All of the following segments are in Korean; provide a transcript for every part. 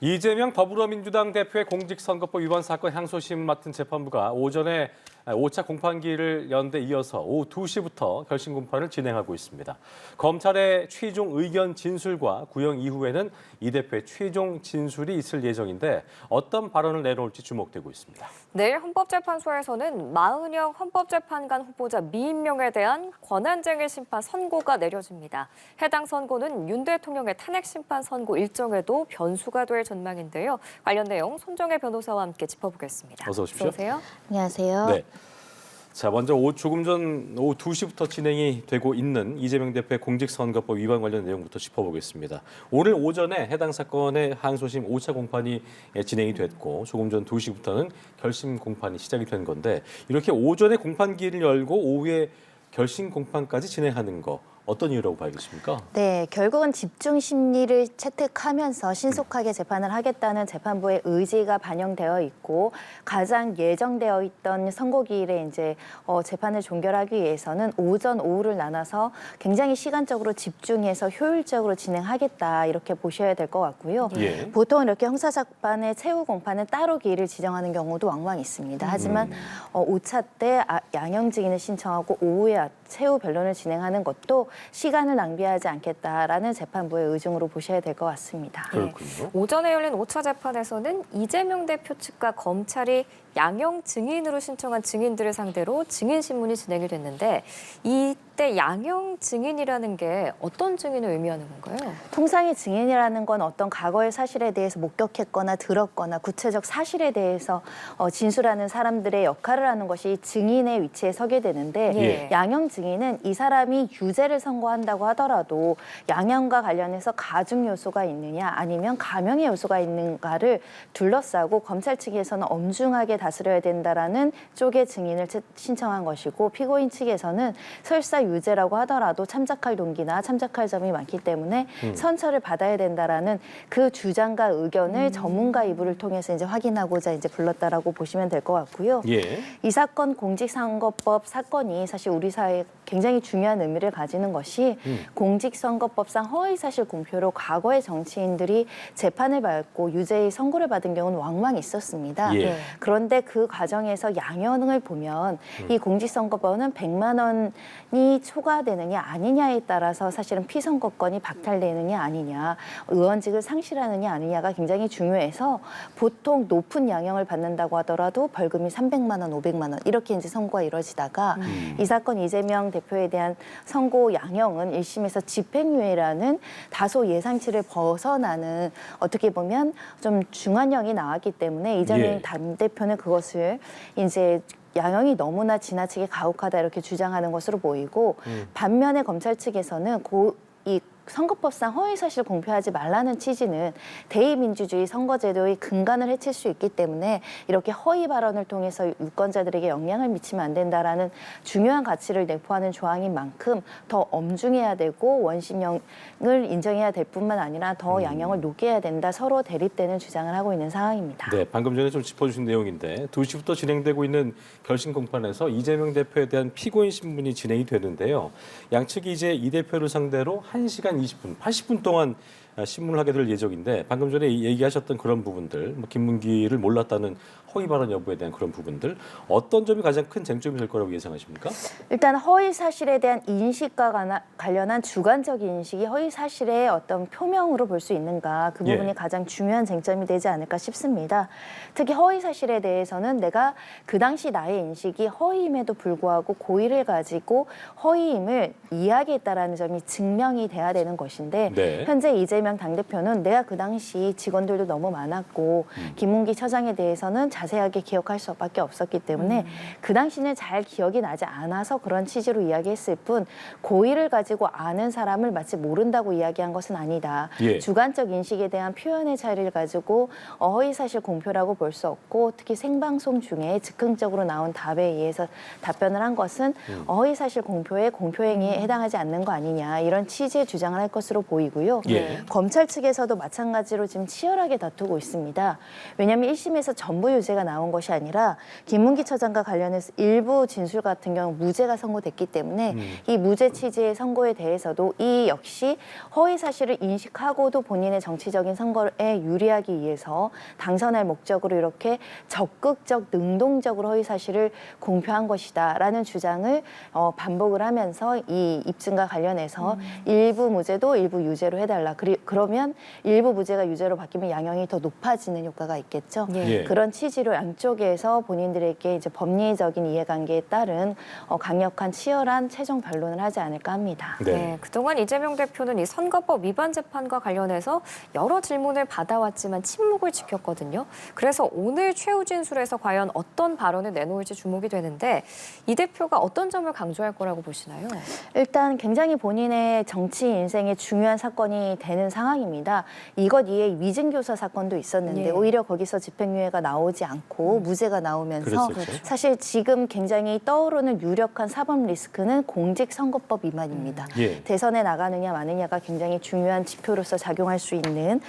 이재명 더불어민주당 대표의 공직선거법 위반 사건 항소심 맡은 재판부가 오전에 5차 공판기를 연 데 이어서 오후 2시부터 결심 공판을 진행하고 있습니다. 검찰의 최종 의견 진술과 구형 이후에는 이 대표의 최종 진술이 있을 예정인데 어떤 발언을 내놓을지 주목되고 있습니다. 내일 헌법재판소에서는 마은영 헌법재판관 후보자 미임명에 대한 권한쟁의 심판 선고가 내려집니다. 해당 선고는 윤 대통령의 탄핵 심판 선고 일정에도 변수가 될 전망인데요. 관련 내용 손정혜 변호사와 함께 짚어보겠습니다. 어서 오십시오. 어서 오세요. 안녕하세요. 네. 자, 먼저 조금 전 오후 2시부터 진행이 되고 있는 이재명 대표의 공직선거법 위반 관련 내용부터 짚어보겠습니다. 오늘 오전에 해당 사건의 항소심 5차 공판이 진행이 됐고 조금 전 2시부터는 결심 공판이 시작이 된 건데 이렇게 오전에 공판기를 열고 오후에 결심 공판까지 진행하는 거 어떤 이유라고 봐야겠습니까? 네, 결국은 집중 심리를 채택하면서 신속하게 재판을 하겠다는 재판부의 의지가 반영되어 있고 가장 예정되어 있던 선고기일에 이제 재판을 종결하기 위해서는 오전, 오후를 나눠서 굉장히 시간적으로 집중해서 효율적으로 진행하겠다 이렇게 보셔야 될 것 같고요. 예. 보통 이렇게 형사사건의 최후 공판은 따로 기일을 지정하는 경우도 왕왕 있습니다. 하지만 5차 때 양형 증인을 신청하고 오후에 최후 변론을 진행하는 것도 시간을 낭비하지 않겠다라는 재판부의 의중으로 보셔야 될 것 같습니다. 그렇군요. 오전에 열린 5차 재판에서는 이재명 대표 측과 검찰이 양형 증인으로 신청한 증인들을 상대로 증인 신문이 진행이 됐는데 이때 양형 증인이라는 게 어떤 증인을 의미하는 건가요? 통상의 증인이라는 건 어떤 과거의 사실에 대해서 목격했거나 들었거나 구체적 사실에 대해서 진술하는 사람들의 역할을 하는 것이 증인의 위치에 서게 되는데 예. 양형 증인은 이 사람이 유죄를 선고한다고 하더라도 양형과 관련해서 가중 요소가 있느냐 아니면 감형의 요소가 있는가를 둘러싸고 검찰 측에서는 엄중하게 다스려야 된다라는 쪽의 증인을 신청한 것이고 피고인 측에서는 설사 유죄라고 하더라도 참작할 동기나 참작할 점이 많기 때문에 선처를 받아야 된다라는 그 주장과 의견을 전문가 이부를 통해서 이제 확인하고자 이제 불렀다라고 보시면 될 것 같고요. 예. 이 사건 공직선거법 사건이 사실 우리 사회에 굉장히 중요한 의미를 가지는 것이 공직선거법상 허위사실 공표로 과거의 정치인들이 재판을 받고 유죄의 선고를 받은 경우는 왕왕 있었습니다. 예. 그런데 그 과정에서 양형을 보면 이 공직선거법은 100만 원이 초과되느냐 아니냐에 따라서 사실은 피선거권이 박탈되느냐 아니냐, 의원직을 상실하느냐 아니냐가 굉장히 중요해서 보통 높은 양형을 받는다고 하더라도 벌금이 300만 원, 500만 원 이렇게 이제 선고가 이루어지다가 이 사건 이재명 대표에 대한 선고 양형은 1심에서 집행유예라는 다소 예상치를 벗어나는 어떻게 보면 좀 중한형이 나왔기 때문에 이재명 예. 당대표는 그것을 이제 양형이 너무나 지나치게 가혹하다 이렇게 주장하는 것으로 보이고 반면에 검찰 측에서는 이 선거법상 허위사실 공표하지 말라는 취지는 대의민주주의 선거제도의 근간을 해칠 수 있기 때문에 이렇게 허위 발언을 통해서 유권자들에게 영향을 미치면 안 된다라는 중요한 가치를 내포하는 조항인 만큼 더 엄중해야 되고 원심형을 인정해야 될 뿐만 아니라 더 양형을 높여야 된다. 서로 대립되는 주장을 하고 있는 상황입니다. 네, 방금 전에 좀 짚어주신 내용인데 2시부터 진행되고 있는 결심 공판에서 이재명 대표에 대한 피고인 신문이 진행이 되는데요. 양측이 이제 이 대표를 상대로 1시간 20분, 80분 동안 신문을 하게 될 예정인데 방금 전에 얘기하셨던 그런 부분들, 김문기를 몰랐다는 허위 발언 여부에 대한 그런 부분들 어떤 점이 가장 큰 쟁점이 될 거라고 예상하십니까? 일단 허위 사실에 대한 인식과 관련한 주관적 인식이 허위 사실의 어떤 표명으로 볼 수 있는가 그 부분이 예. 가장 중요한 쟁점이 되지 않을까 싶습니다. 특히 허위 사실에 대해서는 내가 그 당시 나의 인식이 허위임에도 불구하고 고의를 가지고 허위임을 이야기했다라는 점이 증명이 돼야 되는 것인데 네. 현재 이재명 당대표는 내가 그 당시 직원들도 너무 많았고 김문기 처장에 대해서는 자세하게 기억할 수밖에 없었기 때문에 그 당시는 잘 기억이 나지 않아서 그런 취지로 이야기했을 뿐 고의를 가지고 아는 사람을 마치 모른다고 이야기한 것은 아니다. 예. 주관적 인식에 대한 표현의 차이를 가지고 허위사실 공표라고 볼 수 없고 특히 생방송 중에 즉흥적으로 나온 답에 의해서 답변을 한 것은 허위사실 공표의 공표행위에 해당하지 않는 거 아니냐 이런 취지의 주장을 할 것으로 보이고요. 예. 검찰 측에서도 마찬가지로 지금 치열하게 다투고 있습니다. 왜냐하면 1심에서 전부 유죄가 나온 것이 아니라 김문기 처장과 관련해서 일부 진술 같은 경우 무죄가 선고됐기 때문에 이 무죄 취지의 선고에 대해서도 이 역시 허위 사실을 인식하고도 본인의 정치적인 선거에 유리하기 위해서 당선할 목적으로 이렇게 적극적 능동적으로 허위 사실을 공표한 것이다라는 주장을 반복을 하면서 이 입증과 관련해서 일부 무죄도 일부 유죄로 해달라. 그러면 일부 무죄가 유죄로 바뀌면 양형이 더 높아지는 효과가 있겠죠. 예. 그런 취지로 양쪽에서 본인들에게 이제 법리적인 이해관계에 따른 강력한 치열한 최종 변론을 하지 않을까 합니다. 네, 그동안 이재명 대표는 이 선거법 위반 재판과 관련해서 여러 질문을 받아왔지만 침묵을 지켰거든요. 그래서 오늘 최후 진술에서 과연 어떤 발언을 내놓을지 주목이 되는데 이 대표가 어떤 점을 강조할 거라고 보시나요? 일단 굉장히 본인의 정치 인생에 중요한 사건이 되는 상황입니다. 이것 이외에 위증교사 사건도 있었는데 예. 오히려 거기서 집행유예가 나오지 않고 무죄가 나오면서 그랬었죠. 사실 지금 굉장히 떠오르는 유력한 사법 리스크는 공직선거법 위반입니다. 예. 대선에 나가느냐 마느냐가 굉장히 중요한 지표로서 작용할 수 있는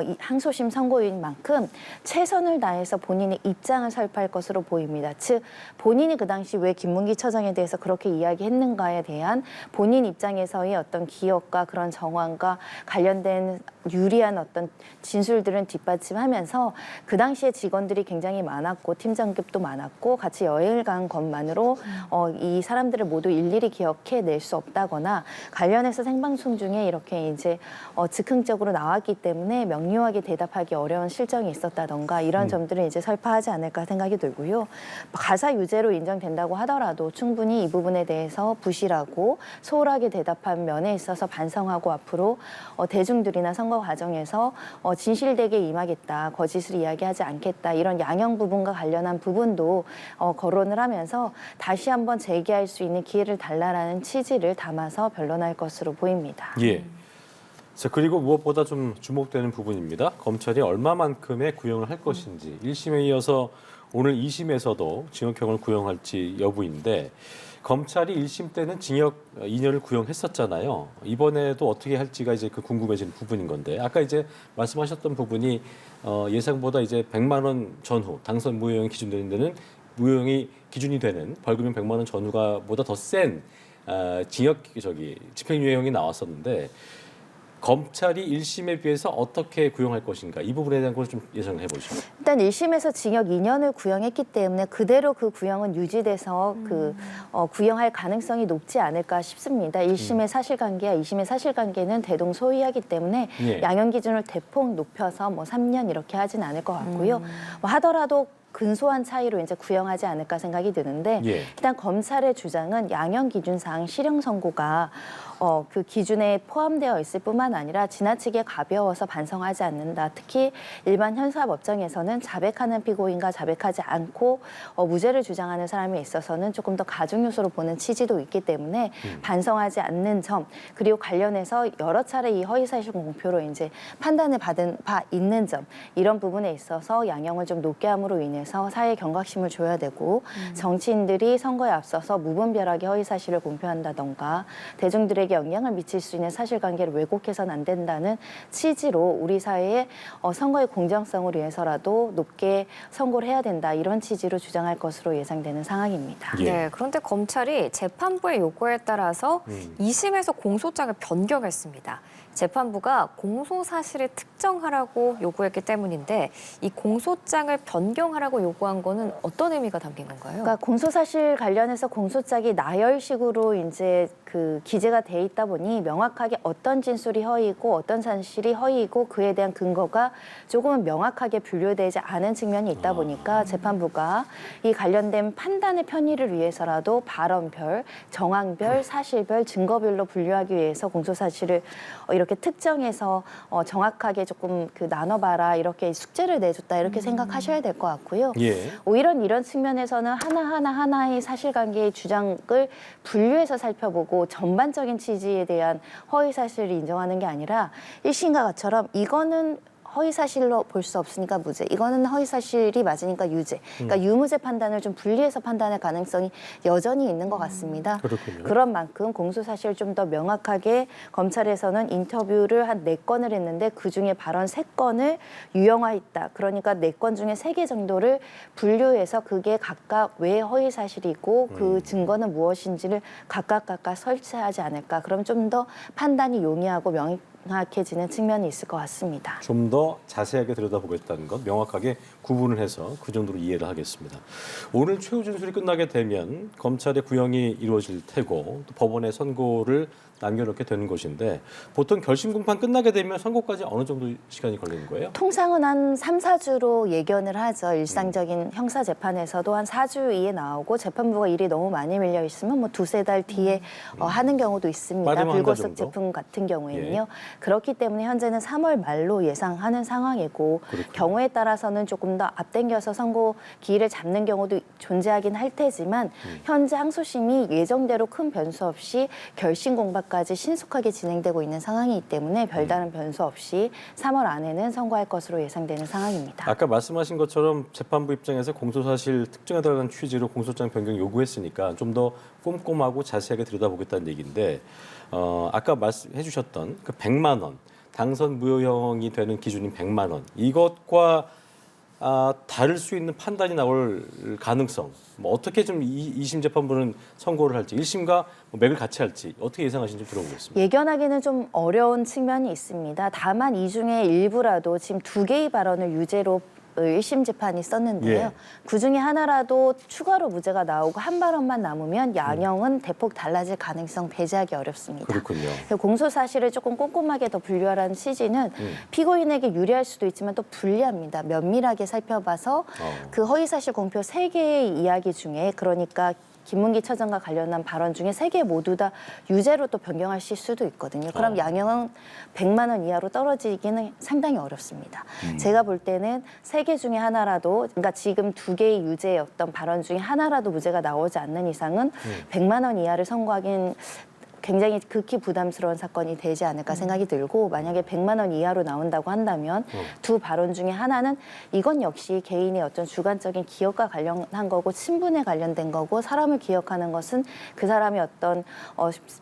이 항소심 선고인 만큼 최선을 다해서 본인의 입장을 설파할 것으로 보입니다. 즉 본인이 그 당시 왜 김문기 처장에 대해서 그렇게 이야기했는가에 대한 본인 입장에서의 어떤 기억과 그런 정황과 관련된 유리한 어떤 진술들은 뒷받침하면서 그 당시에 직원들이 굉장히 많았고 팀장급도 많았고 같이 여행을 간 것만으로 이 사람들을 모두 일일이 기억해낼 수 없다거나 관련해서 생방송 중에 이렇게 이제 즉흥적으로 나왔기 때문에 명료하게 대답하기 어려운 실정이 있었다던가 이런 점들은 이제 설파하지 않을까 생각이 들고요. 가사 유죄로 인정된다고 하더라도 충분히 이 부분에 대해서 부실하고 소홀하게 대답한 면에 있어서 반성하고 앞으로 대중들이나 선거 과정에서 진실되게 임하겠다, 거짓을 이야기하지 않겠다 이런 양형 부분과 관련한 부분도 거론을 하면서 다시 한번 재개할 수 있는 기회를 달라라는 취지를 담아서 변론할 것으로 보입니다. 예. 자, 그리고 무엇보다 좀 주목되는 부분입니다. 검찰이 얼마만큼의 구형을 할 것인지 1심에 이어서 오늘 2심에서도 징역형을 구형할지 여부인데 검찰이 1심 때는 징역 2년을 구형했었잖아요. 이번에도 어떻게 할지가 이제 그 궁금해지는 부분인 건데 아까 이제 말씀하셨던 부분이 예상보다 이제 100만 원 전후 당선 무효형이 기준되는 데는 무효형이 기준이 되는 벌금형 100만 원 전후가 보다 더 센 집행유예형이 나왔었는데 검찰이 1심에 비해서 어떻게 구형할 것인가 이 부분에 대한 걸 좀 예상을 해보시죠. 일단 1심에서 징역 2년을 구형했기 때문에 그대로 그 구형은 유지돼서 구형할 가능성이 높지 않을까 싶습니다. 1심의 사실관계와 2심의 사실관계는 대동소이하기 때문에 예. 양형 기준을 대폭 높여서 뭐 3년 이렇게 하진 않을 것 같고요. 뭐 하더라도 근소한 차이로 이제 구형하지 않을까 생각이 드는데 예. 일단 검찰의 주장은 양형 기준상 실형 선고가 그 기준에 포함되어 있을 뿐만 아니라 지나치게 가벼워서 반성하지 않는다. 특히 일반 형사법정에서는 자백하는 피고인과 자백하지 않고 무죄를 주장하는 사람에 있어서는 조금 더 가중 요소로 보는 취지도 있기 때문에 반성하지 않는 점 그리고 관련해서 여러 차례 이 허위사실 공표로 이제 판단을 받은 바 있는 점 이런 부분에 있어서 양형을 좀 높게 함으로 인해서 사회에 경각심을 줘야 되고 정치인들이 선거에 앞서서 무분별하게 허위사실을 공표한다던가 대중들에게 영향을 미칠 수 있는 사실관계를 왜곡해서는 안 된다는 취지로 우리 사회의 선거의 공정성을 위해서라도 높게 선고를 해야 된다 이런 취지로 주장할 것으로 예상되는 상황입니다. 예. 네, 그런데 검찰이 재판부의 요구에 따라서 2심에서 공소장을 변경했습니다. 재판부가 공소 사실을 특정하라고 요구했기 때문인데 이 공소장을 변경하라고 요구한 거는 어떤 의미가 담긴 건가요? 그러니까 공소사실 관련해서 공소장이 나열식으로 이제 그 기재가 돼 있다 보니 명확하게 어떤 진술이 허위이고 어떤 사실이 허위이고 그에 대한 근거가 조금은 명확하게 분류되지 않은 측면이 있다 보니까 재판부가 이 관련된 판단의 편의를 위해서라도 발언별, 정황별, 사실별, 증거별로 분류하기 위해서 공소사실을 이렇게 특정해서 정확하게 조금 그 나눠봐라 이렇게 숙제를 내줬다 이렇게 생각하셔야 될 것 같고요. 예. 오히려 이런 측면에서는 하나하나의 사실관계의 주장을 분류해서 살펴보고 전반적인 취지에 대한 허위 사실을 인정하는 게 아니라 1심과 같처럼 이거는 허위 사실로 볼 수 없으니까 무죄. 이거는 허위 사실이 맞으니까 유죄. 그러니까 유무죄 판단을 좀 분리해서 판단할 가능성이 여전히 있는 것 같습니다. 그렇군요. 그런 만큼 공소 사실을 좀 더 명확하게 검찰에서는 인터뷰를 한 4건을 했는데 그중에 발언 3건을 유형화했다. 그러니까 4건 중에 3개 정도를 분류해서 그게 각각 왜 허위 사실이고 그 증거는 무엇인지를 각각 설치하지 않을까. 그럼 좀 더 판단이 용이하고 명확해지는 측면이 있을 것 같습니다. 좀 더 자세하게 들여다보겠다는 것, 명확하게 구분을 해서 그 정도로 이해를 하겠습니다. 오늘 최후 진술이 끝나게 되면 검찰의 구형이 이루어질 테고 또 법원의 선고를 남겨놓게 되는 것인데 보통 결심 공판 끝나게 되면 선고까지 어느 정도 시간이 걸리는 거예요? 통상은 한 3, 4주로 예견을 하죠. 일상적인 형사 재판에서도 한 4주 이에 나오고 재판부가 일이 너무 많이 밀려 있으면 뭐 2-3달 뒤에 하는 경우도 있습니다. 빠르면 한 달 불구속 정도? 제품 같은 경우에는요. 그렇기 때문에 현재는 3월 말로 예상하는 상황이고 그렇군요. 경우에 따라서는 조금 더 앞당겨서 선고 기일을 잡는 경우도 존재하긴 할 테지만 현재 항소심이 예정대로 큰 변수 없이 결심 공판까지 신속하게 진행되고 있는 상황이기 때문에 별다른 변수 없이 3월 안에는 선고할 것으로 예상되는 상황입니다. 아까 말씀하신 것처럼 재판부 입장에서 공소사실 특정해달라는 취지로 공소장 변경 요구했으니까 좀 더 꼼꼼하고 자세하게 들여다보겠다는 얘기인데 아까 말씀해 주셨던 그 100만 원, 당선 무효형이 되는 기준인 100만 원 이것과 다를 수 있는 판단이 나올 가능성, 뭐 어떻게 좀 2심 재판부는 선고를 할지, 1심과 맥을 같이 할지 어떻게 예상하시는지 들어보겠습니다. 예견하기는 좀 어려운 측면이 있습니다. 다만 이 중에 일부라도 지금 2개의 발언을 유죄로 1심 재판이 썼는데요. 예. 그중에 하나라도 추가로 무죄가 나오고 한 발언만 남으면 양형은 대폭 달라질 가능성 배제하기 어렵습니다. 그렇군요. 공소 사실을 조금 꼼꼼하게 더 분류하라는 취지는 피고인에게 유리할 수도 있지만 또 불리합니다. 면밀하게 살펴봐서 그 허위 사실 공표 3개의 이야기 중에 그러니까 김문기 처장과 관련한 발언 중에 3개 모두 다 유죄로 또 변경하실 수도 있거든요. 그럼 양형은 100만 원 이하로 떨어지기는 상당히 어렵습니다. 제가 볼 때는 3개 중에 하나라도, 그러니까 지금 2개의 유죄였던 발언 중에 하나라도 무죄가 나오지 않는 이상은 100만 원 이하를 선고하기는 굉장히 극히 부담스러운 사건이 되지 않을까 생각이 들고 만약에 100만 원 이하로 나온다고 한다면 두 발언 중에 하나는 이건 역시 개인의 어떤 주관적인 기억과 관련한 거고 친분에 관련된 거고 사람을 기억하는 것은 그 사람의 어떤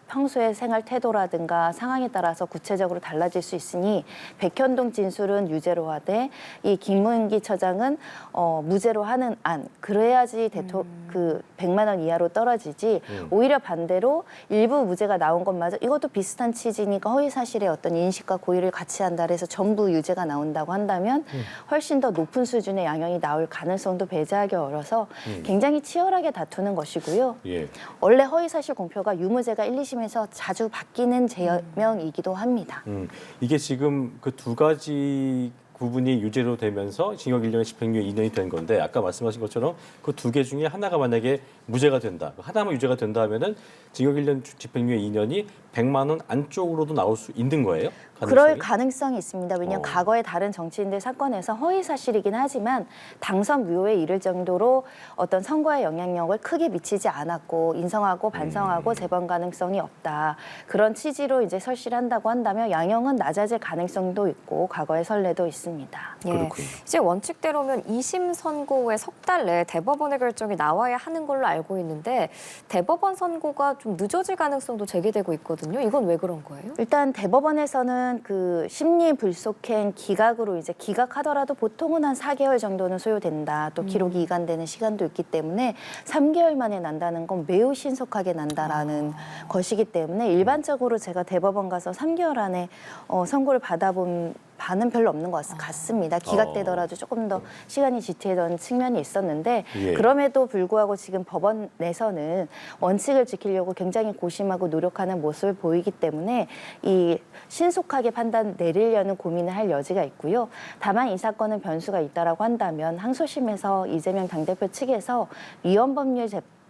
평소의 생활 태도라든가 상황에 따라서 구체적으로 달라질 수 있으니 백현동 진술은 유죄로 하되 이 김문기 처장은 무죄로 하는 안 그래야지 그 100만 원 이하로 떨어지지 오히려 반대로 일부 무죄가 나온 것마저 이것도 비슷한 취지니까 허위 사실의 어떤 인식과 고의를 같이 한다 그래서 전부 유죄가 나온다고 한다면 훨씬 더 높은 수준의 양형이 나올 가능성도 배제하기 어려서 굉장히 치열하게 다투는 것이고요. 예. 원래 허위 사실 공표가 유무죄가 1, 2심에서 자주 바뀌는 제명이기도 합니다. 이게 지금 그 2가지 구분이 유죄로 되면서 징역 1년에 집행유예 2년이 된 건데 아까 말씀하신 것처럼 그 2개 중에 하나가 만약에 무죄가 된다. 하나만 유죄가 된다 하면은 징역 1년 집행유예 2년이 100만 원 안쪽으로도 나올 수 있는 거예요? 가능성이? 그럴 가능성이 있습니다. 왜냐하면 어. 과거의 다른 정치인들 사건에서 허위 사실이긴 하지만 당선 무효에 이를 정도로 어떤 선거에 영향력을 크게 미치지 않았고 인정하고 반성하고 재번 가능성이 없다. 그런 취지로 이제 설실한다고 한다면 양형은 낮아질 가능성도 있고 과거의 선례도 있습니다. 예. 그렇군요. 이제 원칙대로면 2심 선고 후에 석 달 내에 대법원의 결정이 나와야 하는 걸로 알고 있는데 대법원 선고가 좀 늦어질 가능성도 제기되고 있거든요. 이건 왜 그런 거예요? 일단 대법원에서는 그 심리 불속행 기각으로 이제 기각하더라도 보통은 한 4개월 정도는 소요된다. 또 기록이 이관되는 시간도 있기 때문에 3개월 만에 난다는 건 매우 신속하게 난다라는 것이기 때문에 일반적으로 제가 대법원 가서 3개월 안에 선고를 받아본 바는 별로 없는 것 같습니다. 기각되더라도 조금 더 시간이 지체던 측면이 있었는데 예. 그럼에도 불구하고 지금 법원 내에서는 원칙을 지키려고 굉장히 고심하고 노력하는 모습을 보이기 때문에 이 신속하게 판단 내리려는 고민을 할 여지가 있고요. 다만 이 사건은 변수가 있다라고 한다면 항소심에서 이재명 당대표 측에서 위헌 법률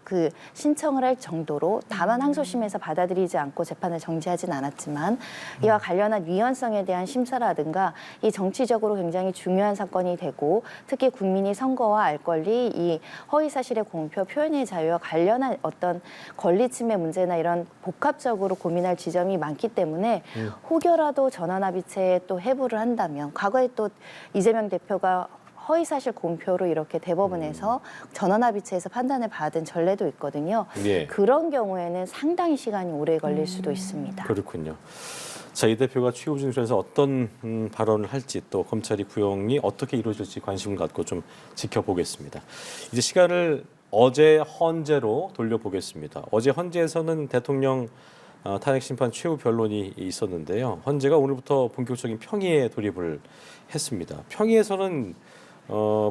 그 신청을 할 정도로 다만 항소심에서 받아들이지 않고 재판을 정지하진 않았지만 이와 관련한 위헌성에 대한 심사라든가 이 정치적으로 굉장히 중요한 사건이 되고 특히 국민이 선거와 알 권리, 이 허위사실의 공표, 표현의 자유와 관련한 어떤 권리 침해 문제나 이런 복합적으로 고민할 지점이 많기 때문에 혹여라도 전원합의체에 또 해부를 한다면 과거에 또 이재명 대표가 허위사실 공표로 이렇게 대법원에서 전원합의체에서 판단을 받은 전례도 있거든요. 예. 그런 경우에는 상당히 시간이 오래 걸릴 수도 있습니다. 그렇군요. 자, 이 대표가 최후 진술에서 어떤 발언을 할지 또 검찰이 구형이 어떻게 이루어질지 관심을 갖고 좀 지켜보겠습니다. 이제 시간을 어제 헌재로 돌려보겠습니다. 어제 헌재에서는 대통령 탄핵 심판 최후 변론이 있었는데요. 헌재가 오늘부터 본격적인 평의에 돌입을 했습니다. 평의에서는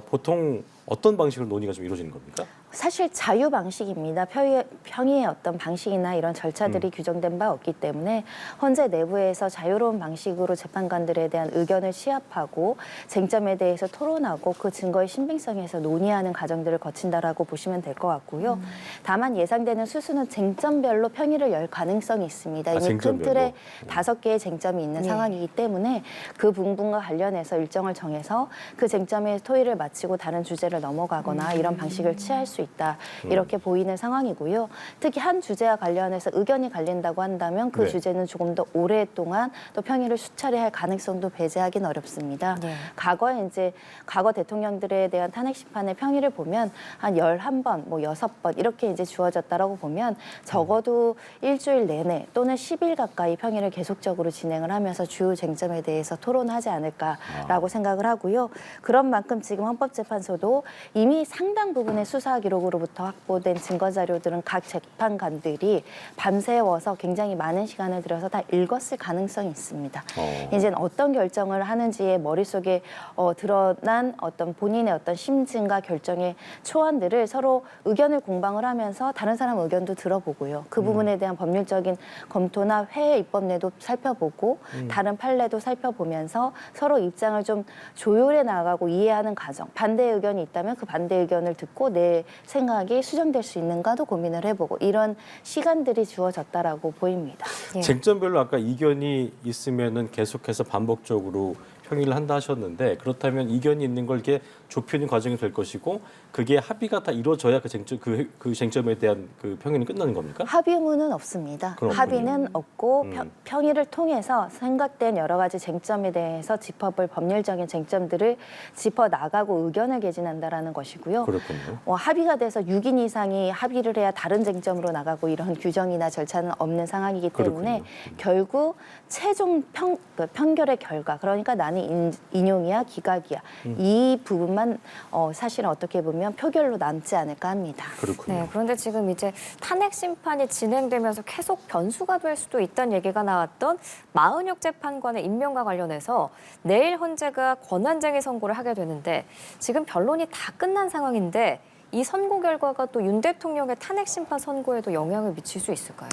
보통 어떤 방식으로 논의가 좀 이루어지는 겁니까? 사실 자유 방식입니다. 평의의 어떤 방식이나 이런 절차들이 규정된 바 없기 때문에 헌재 내부에서 자유로운 방식으로 재판관들에 대한 의견을 취합하고 쟁점에 대해서 토론하고 그 증거의 신빙성에서 논의하는 과정들을 거친다라고 보시면 될 것 같고요. 다만 예상되는 수수는 쟁점별로 평의를 열 가능성이 있습니다. 이미 큰 쟁점별로. 틀에 5개의 쟁점이 있는 상황이기 때문에 그 부분과 관련해서 일정을 정해서 그 쟁점의 토의를 마치고 다른 주제를 넘어가거나 이런 방식을 취할 수 있다. 이렇게 보이는 상황이고요. 특히 한 주제와 관련해서 의견이 갈린다고 한다면 그 네. 주제는 조금 더 오랫동안 또 평의를 수차례 할 가능성도 배제하기는 어렵습니다. 네. 과거 대통령들에 대한 탄핵 심판의 평의를 보면 한 11번, 뭐 6번 이렇게 이제 주어졌다라고 보면 적어도 일주일 내내 또는 10일 가까이 평의를 계속적으로 진행을 하면서 주요 쟁점에 대해서 토론하지 않을까라고 생각을 하고요. 그런 만큼 지금 헌법재판소도 이미 상당 부분의 수사 기록으로부터 확보된 증거 자료들은 각 재판관들이 밤새워서 굉장히 많은 시간을 들여서 다 읽었을 가능성이 있습니다. 이제는 어떤 결정을 하는지에 머릿속에 드러난 어떤 본인의 어떤 심증과 결정의 초안들을 서로 의견을 공방을 하면서 다른 사람 의견도 들어보고요. 그 부분에 대한 법률적인 검토나 회의 입법례도 살펴보고 다른 판례도 살펴보면서 서로 입장을 좀 조율해 나가고 이해하는 과정. 반대 의견이 있다면 그 반대 의견을 듣고 내 생각이 수정될 수 있는가도 고민을 해보고 이런 시간들이 주어졌다라고 보입니다. 예. 쟁점별로 아까 이견이 있으면은 계속해서 반복적으로 평의를 한다 하셨는데 그렇다면 이견이 있는 걸 이렇게 좁히는 과정이 될 것이고 그게 합의가 다 이루어져야 그 쟁점에 대한 그 평의는 끝나는 겁니까? 합의 의무는 없습니다. 그렇군요. 합의는 없고 평의를 통해서 생각된 여러 가지 쟁점에 대해서 짚어볼 법률적인 쟁점들을 짚어 나가고 의견을 개진한다라는 것이고요. 그렇군요. 합의가 돼서 6인 이상이 합의를 해야 다른 쟁점으로 나가고 이런 규정이나 절차는 없는 상황이기 때문에 그렇군요. 결국 최종 판결의 결과 그러니까 나는 인용이야 기각이야 이 부분만 사실은 어떻게 보면 표결로 남지 않을까 합니다. 그렇군요. 네, 그런데 지금 이제 탄핵 심판이 진행되면서 계속 변수가 될 수도 있다는 얘기가 나왔던 마은혁 재판관의 임명과 관련해서 내일 헌재가 권한쟁의 선고를 하게 되는데 지금 변론이 다 끝난 상황인데 이 선고 결과가 또 윤 대통령의 탄핵 심판 선고에도 영향을 미칠 수 있을까요?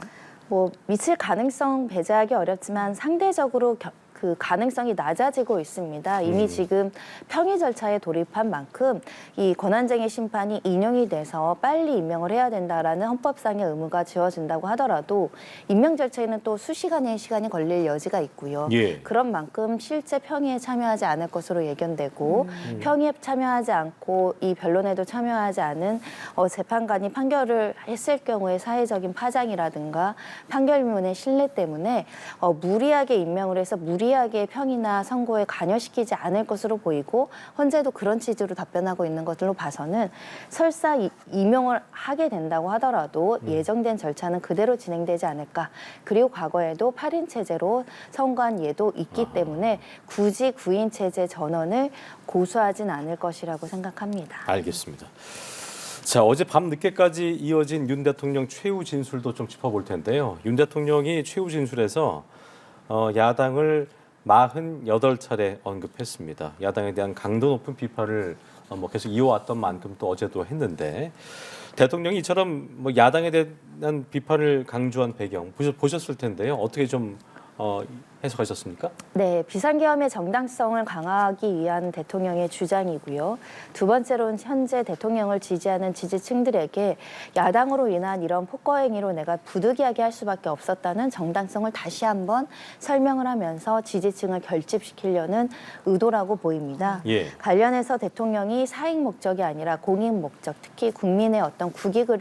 미칠 가능성 배제하기 어렵지만 상대적으로 그 가능성이 낮아지고 있습니다. 이미 지금 평의 절차에 돌입한 만큼 이 권한쟁의 심판이 인용이 돼서 빨리 임명을 해야 된다라는 헌법상의 의무가 지어진다고 하더라도 임명 절차에는 또 수시간의 시간이 걸릴 여지가 있고요. 예. 그런 만큼 실제 평의에 참여하지 않을 것으로 예견되고 평의에 참여하지 않고 이 변론에도 참여하지 않은 재판관이 판결을 했을 경우에 사회적인 파장이라든가 판결문의 신뢰 때문에 무리하게 임명을 해서 무리하게 평이나 선고에 관여시키지 않을 것으로 보이고 헌재도 그런 취지로 답변하고 있는 것들로 봐서는 설사 임명을 하게 된다고 하더라도 예정된 절차는 그대로 진행되지 않을까. 그리고 과거에도 8인 체제로 선고한 예도 있기 때문에 굳이 9인 체제 전원을 고수하진 않을 것이라고 생각합니다. 알겠습니다. 자, 어제 밤 늦게까지 이어진 윤 대통령 최후 진술도 좀 짚어볼 텐데요. 윤 대통령이 최후 진술에서 야당을 48차례 언급했습니다. 야당에 대한 강도 높은 비판을 계속 이어왔던 만큼 또 어제도 했는데 대통령이 이처럼 야당에 대한 비판을 강조한 배경 보셨을 텐데요. 어떻게 좀 해석하셨습니까? 네, 비상계엄의 정당성을 강화하기 위한 대통령의 주장이고요. 두 번째로는 현재 대통령을 지지하는 지지층들에게 야당으로 인한 이런 폭거 행위로 내가 부득이하게 할 수밖에 없었다는 정당성을 다시 한번 설명을 하면서 지지층을 결집시키려는 의도라고 보입니다. 예. 관련해서 대통령이 사익 목적이 아니라 공익 목적, 특히 국민의 어떤 국익을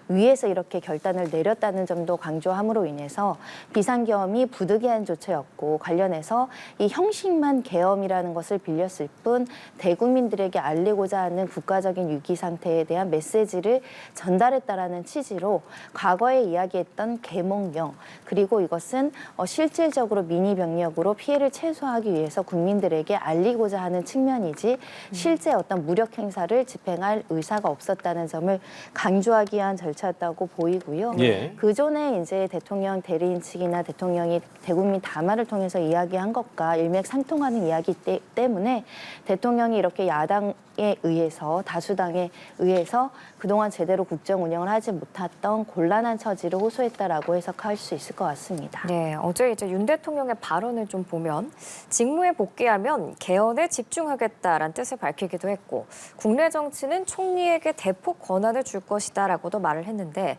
위해서 이렇게 결단을 내렸다는 점도 강조함으로 인해서 비상계엄이 부득이한 조처였고 관련해서 이 형식만 계엄이라는 것을 빌렸을 뿐 대국민들에게 알리고자 하는 국가적인 위기 상태에 대한 메시지를 전달했다라는 취지로 과거에 이야기했던 계몽령 그리고 이것은 실질적으로 민의 병력으로 피해를 최소화하기 위해서 국민들에게 알리고자 하는 측면이지 실제 어떤 무력 행사를 집행할 의사가 없었다는 점을 강조하기 위한 절차였다고 보이고요. 예. 그 전에 이제 대통령 대리인 측이나 대통령이 대국민 담화를 통해서 이야기한 것과 일맥상통하는 이야기 때문에 대통령이 이렇게 야당에 의해서 다수당에 의해서 그동안 제대로 국정 운영을 하지 못했던 곤란한 처지를 호소했다라고 해석할 수 있을 것 같습니다. 네, 어제 이제 윤 대통령의 발언을 좀 보면 직무에 복귀하면 개헌에 집중하겠다라는 뜻을 밝히기도 했고 국내 정치는 총리에게 대폭 권한을 줄 것이다라고도 말을 했는데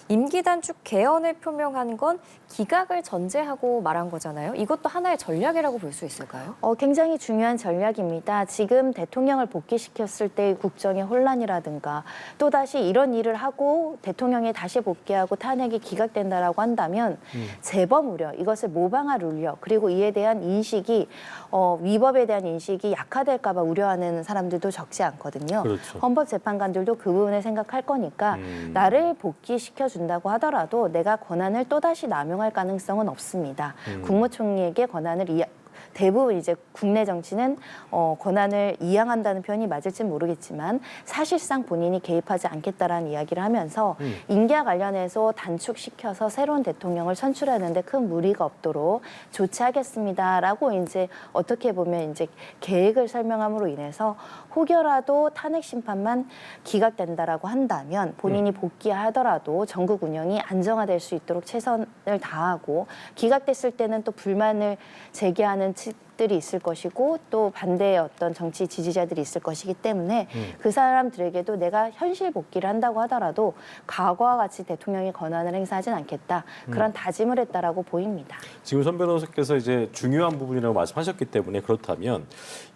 임기 단축 개헌을 표명한 건 기각을 전제하고 말한 거잖아요. 이것도 하나의 전략이라고 볼 수 있을까요? 굉장히 중요한 전략입니다. 지금 대통령을 복귀시켰을 때의 국정의 혼란이라든가 또다시 이런 일을 하고 대통령이 다시 복귀하고 탄핵이 기각된다라고 한다면 재범 우려, 이것을 모방할 우려, 그리고 이에 대한 인식이 위법에 대한 인식이 약화될까 봐 우려하는 사람들도 적지 않거든요. 그렇죠. 헌법재판관들도 그 부분을 생각할 거니까 나를 복귀시켜준다고 하더라도 내가 권한을 또다시 남용할 가능성은 없습니다. 국무총리에게 권한을 대부분 이제 국내 정치는 권한을 이양한다는 표현이 맞을지 모르겠지만 사실상 본인이 개입하지 않겠다라는 이야기를 하면서 임기와 관련해서 단축시켜서 새로운 대통령을 선출하는데 큰 무리가 없도록 조치하겠습니다라고 이제 어떻게 보면 이제 계획을 설명함으로 인해서 혹여라도 탄핵 심판만 기각된다라고 한다면 본인이 복귀하더라도 전국 운영이 안정화될 수 있도록 최선을 다하고 기각됐을 때는 또 불만을 제기하는 측들이 있을 것이고 또 반대의 어떤 정치 지지자들이 있을 것이기 때문에 그 사람들에게도 내가 현실 복귀를 한다고 하더라도 과거와 같이 대통령의 권한을 행사하진 않겠다. 그런 다짐을 했다라고 보입니다. 지금 선 변호사께서 이제 중요한 부분이라고 말씀하셨기 때문에 그렇다면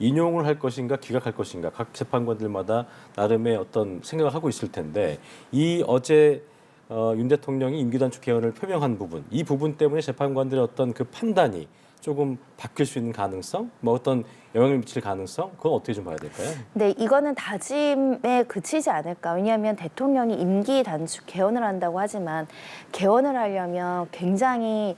인용을 할 것인가 기각할 것인가 각 재판관들마다 나름의 어떤 생각을 하고 있을 텐데 이 어제 윤 대통령이 임기 단축 개헌을 표명한 부분, 이 부분 때문에 재판관들의 어떤 그 판단이 조금 바뀔 수 있는 가능성, 뭐 어떤 영향을 미칠 가능성, 그건 어떻게 좀 봐야 될까요? 네, 이거는 다짐에 그치지 않을까. 왜냐하면 대통령이 임기 단축 개헌을 한다고 하지만 개헌을 하려면 굉장히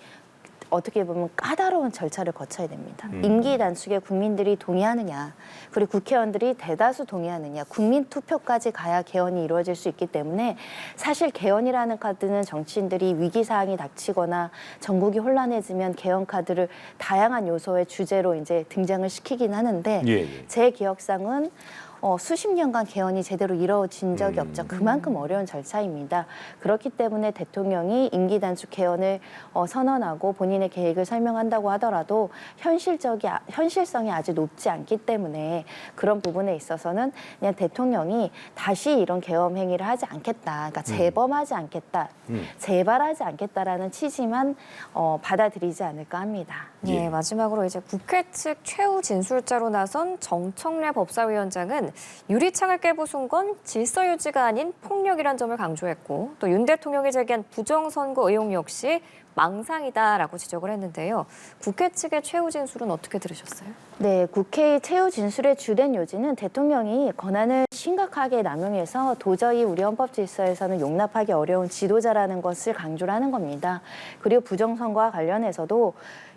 어떻게 보면 까다로운 절차를 거쳐야 됩니다. 임기 단축에 국민들이 동의하느냐, 그리고 국회의원들이 대다수 동의하느냐, 국민 투표까지 가야 개헌이 이루어질 수 있기 때문에 사실 개헌이라는 카드는 정치인들이 위기 사항이 닥치거나 전국이 혼란해지면 개헌 카드를 다양한 요소의 주제로 이제 등장을 시키긴 하는데 제 기억상은 수십 년간 개헌이 제대로 이루어진 적이 없죠. 그만큼 어려운 절차입니다. 그렇기 때문에 대통령이 임기 단축 개헌을 선언하고 본인의 계획을 설명한다고 하더라도 현실성이 아주 높지 않기 때문에 그런 부분에 있어서는 그냥 대통령이 다시 이런 계엄 행위를 하지 않겠다. 그러니까 재범하지 않겠다. 재발하지 않겠다라는 취지만 받아들이지 않을까 합니다. 네, 마지막으로 이제 국회 측 최후 진술자로 나선 정청래 법사위원장은 유리창을 깨부순 건 질서 유지가 아닌 폭력이란 점을 강조했고 또 윤 대통령이 제기한 부정선거 의혹 역시 망상이다라고 지적을 했는데요. 국회 측의 최후 진술은 어떻게 들으셨어요? 네, 국회의 최후 진술의 주된 요지는 대통령이 권한을 심각하게 남용해서 도저히 우리 헌법 질서에서는 용납하기 어려운 지도자라는 것을 강조를 하는 겁니다. 그리고 부정선거와 관련해서도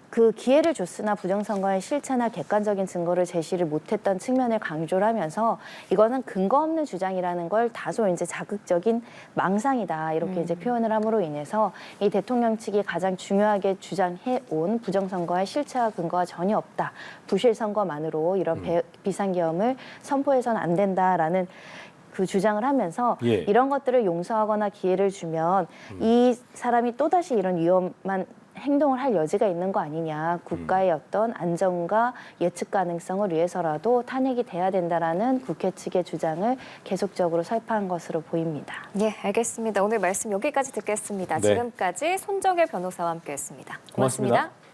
그 기회를 줬으나 부정선거의 실체나 객관적인 증거를 제시를 못했던 측면을 강조를 하면서 이거는 근거 없는 주장이라는 걸 다소 이제 자극적인 망상이다 이렇게 이제 표현을 함으로 인해서 이 대통령 측이 가장 중요하게 주장해온 부정선거의 실체와 근거가 전혀 없다. 부실선거만으로 이런 비상계엄을 선포해서는 안 된다라는 그 주장을 하면서 이런 것들을 용서하거나 기회를 주면 이 사람이 또다시 이런 위험한 행동을 할 여지가 있는 거 아니냐. 국가의 어떤 안정과 예측 가능성을 위해서라도 탄핵이 돼야 된다라는 국회 측의 주장을 계속적으로 설파한 것으로 보입니다. 예, 알겠습니다. 오늘 말씀 여기까지 듣겠습니다. 네. 지금까지 손정혜 변호사와 함께했습니다. 고맙습니다. 고맙습니다.